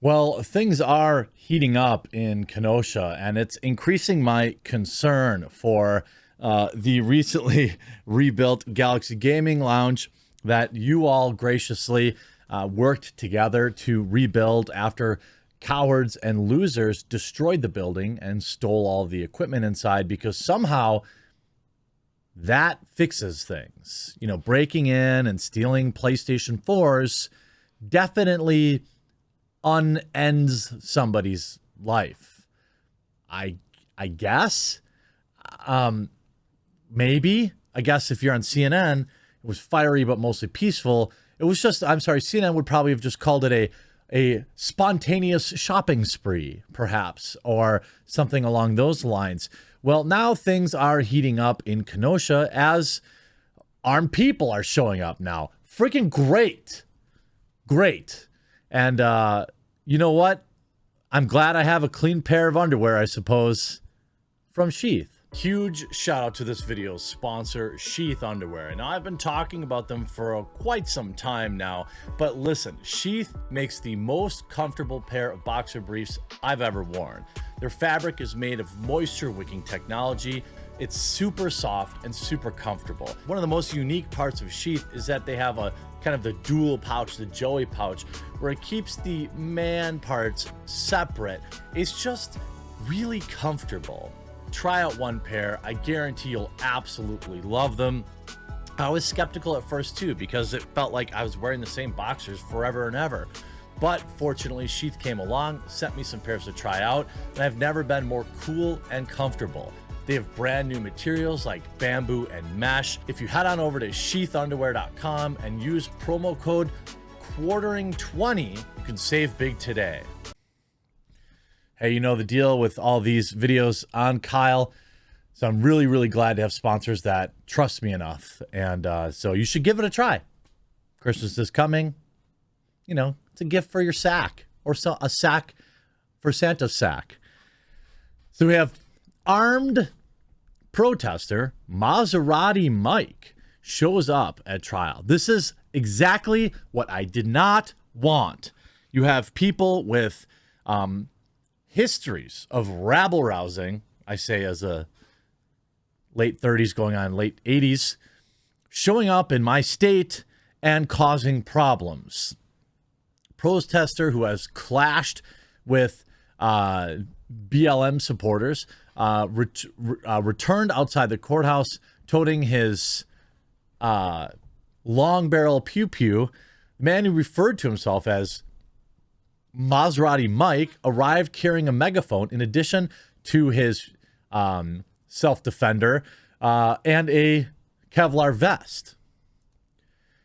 Well, things are heating up in Kenosha, and it's increasing my concern for the recently rebuilt Galaxy Gaming Lounge that you all graciously worked together to rebuild after cowards and losers destroyed the building and stole all the equipment inside, because somehow that fixes things. You know, breaking in and stealing PlayStation 4s definitely unends somebody's life. I guess. Maybe. I guess if you're on CNN, it was fiery but mostly peaceful. It was just, I'm sorry, CNN would probably have just called it a spontaneous shopping spree, perhaps, or something along those lines. Well, now things are heating up in Kenosha as armed people are showing up now. Freaking great. Great. And you know what? I'm glad I have a clean pair of underwear, I suppose, from Sheath. Huge shout out to this video's sponsor, Sheath Underwear. Now, I've been talking about them for quite some time now, but listen, Sheath makes the most comfortable pair of boxer briefs I've ever worn. Their fabric is made of moisture wicking technology. It's super soft and super comfortable. One of the most unique parts of Sheath is that they have a kind of the dual pouch, the Joey pouch, where it keeps the man parts separate. It's just really comfortable. Try out one pair. I guarantee you'll absolutely love them. I was skeptical at first too, because it felt like I was wearing the same boxers forever and ever. But fortunately, Sheath came along, sent me some pairs to try out, and I've never been more cool and comfortable. They have brand new materials like bamboo and mesh. If you head on over to sheathunderwear.com and use promo code quartering20, you can save big today. Hey, you know the deal with all these videos on Kyle. So I'm really, really glad to have sponsors that trust me enough. And so you should give it a try. Christmas is coming. You know, it's a gift for your sack, or a sack for Santa's sack. So we have armed protester Maserati Mike shows up at trial. This is exactly what I did not want. You have people with histories of rabble rousing, I say as a late 30s going on late 80s, showing up in my state and causing problems. Protester who has clashed with BLM supporters returned outside the courthouse toting his long barrel pew pew. The man who referred to himself as Maserati Mike arrived carrying a megaphone in addition to his self-defender and a Kevlar vest.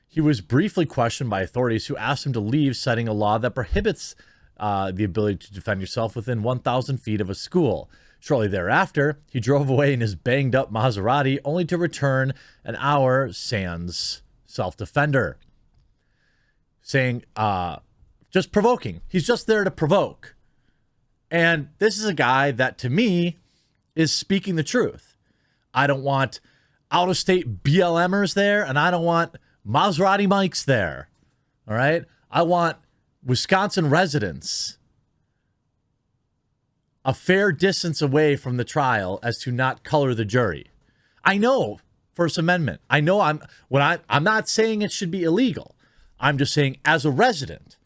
He was briefly questioned by authorities who asked him to leave, citing a law that prohibits the ability to defend yourself within 1,000 feet of a school. Shortly thereafter, he drove away in his banged-up Maserati, only to return an hour sans self-defender, saying, just provoking. He's just there to provoke. And this is a guy that, to me, is speaking the truth. I don't want out-of-state BLMers there, and I don't want Maserati Mikes there. All right? I want Wisconsin residents a fair distance away from the trial as to not color the jury. I know First Amendment. I know I'm not saying it should be illegal. I'm just saying, as a resident,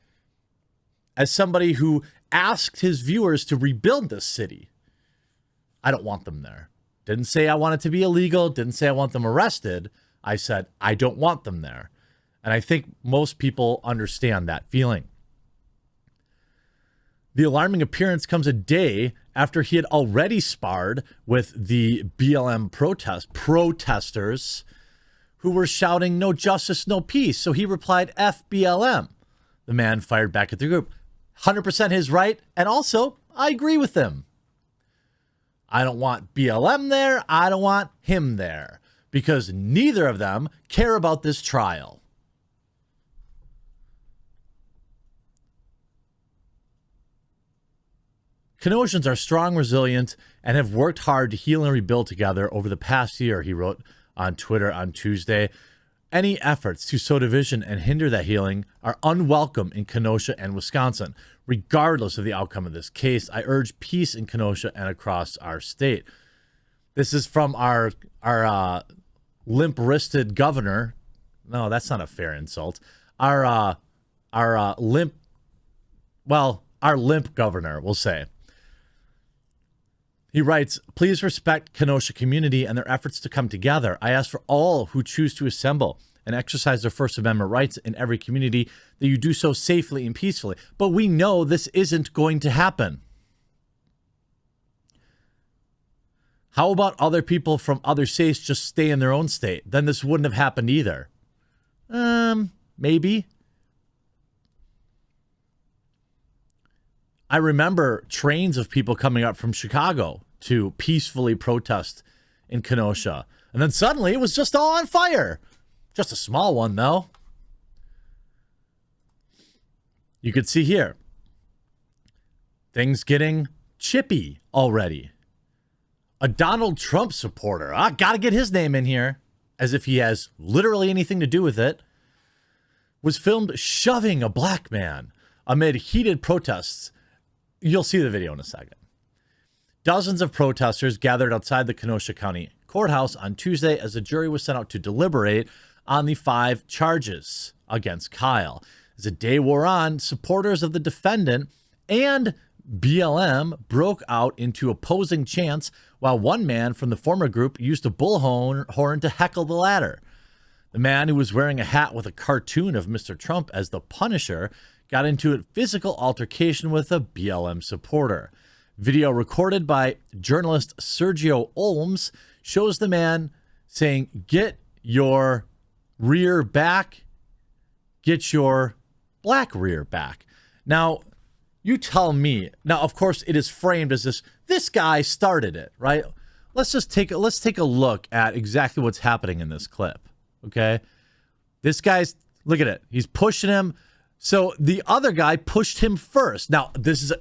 as somebody who asked his viewers to rebuild this city, I don't want them there. Didn't say I want it to be illegal. Didn't say I want them arrested. I said I don't want them there. And I think most people understand that feeling. The alarming appearance comes a day after he had already sparred with the BLM protesters who were shouting, "No justice, no peace." So he replied, "F BLM." The man fired back at the group. 100% his right. And also, I agree with him. I don't want BLM there. I don't want him there, because neither of them care about this trial. Kenoshans are strong, resilient, and have worked hard to heal and rebuild together over the past year, he wrote on Twitter on Tuesday. Any efforts to sow division and hinder that healing are unwelcome in Kenosha and Wisconsin. Regardless of the outcome of this case, I urge peace in Kenosha and across our state. This is from our limp-wristed governor. No, that's not a fair insult. Our limp governor, we'll say. He writes, please respect Kenosha community and their efforts to come together. I ask for all who choose to assemble and exercise their First Amendment rights in every community that you do so safely and peacefully. But we know this isn't going to happen. How about other people from other states just stay in their own state? Then this wouldn't have happened either. Maybe. I remember trains of people coming up from Chicago to peacefully protest in Kenosha. And then suddenly it was just all on fire. Just a small one, though. You could see here. Things getting chippy already. A Donald Trump supporter. I gotta get his name in here. As if he has literally anything to do with it. Was filmed shoving a black man amid heated protests. You'll see the video in a second. Dozens of protesters gathered outside the Kenosha County Courthouse on Tuesday as a jury was sent out to deliberate on the 5 charges against Kyle. As the day wore on, supporters of the defendant and BLM broke out into opposing chants while one man from the former group used a bullhorn to heckle the latter. The man, who was wearing a hat with a cartoon of Mr. Trump as the Punisher, got into a physical altercation with a BLM supporter. Video recorded by journalist Sergio Olms shows the man saying, "Get your rear back, get your black rear back." Now, you tell me. Now, of course, it is framed as this guy started it, right? Let's take a look at exactly what's happening in this clip. Okay? This guy's, look at it. He's pushing him. So the other guy pushed him first. Now, this is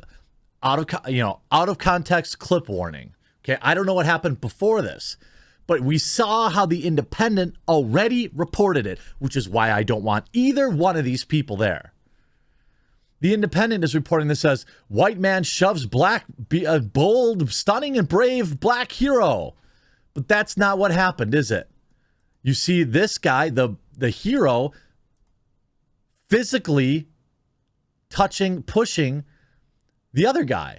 out of context clip warning. Okay, I don't know what happened before this, but we saw how the Independent already reported it, which is why I don't want either one of these people there. The Independent is reporting this as white man shoves black, bold, stunning, and brave black hero. But that's not what happened, is it? You see this guy, the hero, physically pushing the other guy,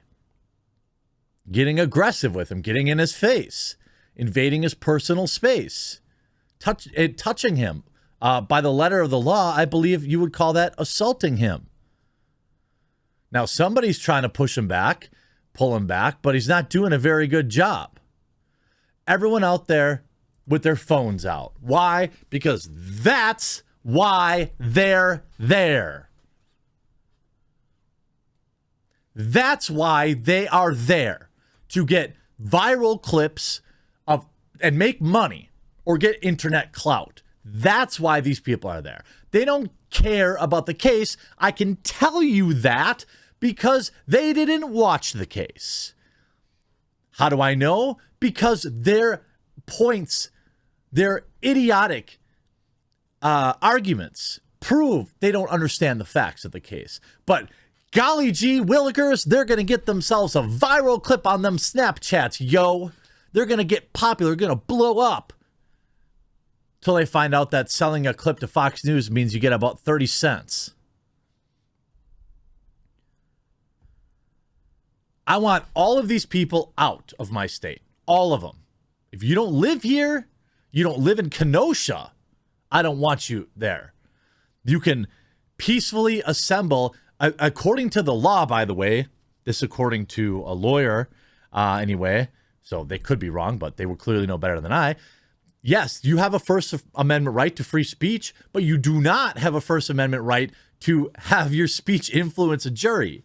getting aggressive with him, getting in his face, invading his personal space, touching him. By the letter of the law, I believe you would call that assaulting him. Now, somebody's trying to push him back, pull him back, but he's not doing a very good job. Everyone out there with their phones out. Why? Because that's why they're there. That's why they are there, to get viral clips of and make money or get internet clout. That's why these people are there. They don't care about the case. I can tell you that because they didn't watch the case. How do I know? Because their points, their idiotic arguments prove they don't understand the facts of the case. But golly gee willikers, they're going to get themselves a viral clip on them Snapchats, yo. They're going to get popular, going to blow up. Till they find out that selling a clip to Fox News means you get about 30 cents. I want all of these people out of my state. All of them. If you don't live here, you don't live in Kenosha, I don't want you there. You can peacefully assemble, according to the law, by the way, this according to a lawyer anyway, so they could be wrong, but they would clearly know better than I. Yes, you have a First Amendment right to free speech, but you do not have a First Amendment right to have your speech influence a jury,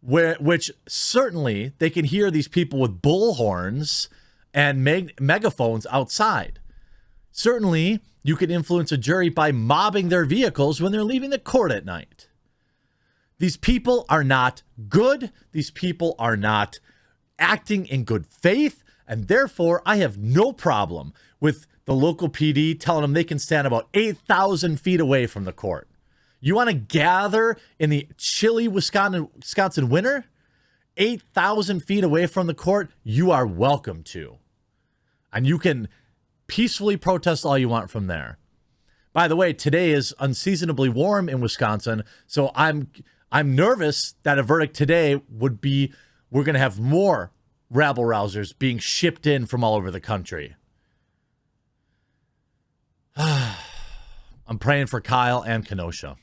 which certainly they can hear these people with bullhorns and megaphones outside. Certainly, you can influence a jury by mobbing their vehicles when they're leaving the court at night. These people are not good. These people are not acting in good faith. And therefore, I have no problem with the local PD telling them they can stand about 8,000 feet away from the court. You want to gather in the chilly Wisconsin winter? 8,000 feet away from the court? You are welcome to. And you can peacefully protest all you want from there. By the way, today is unseasonably warm in Wisconsin, so I'm nervous that a verdict today would be we're going to have more rabble-rousers being shipped in from all over the country. I'm praying for Kyle and Kenosha.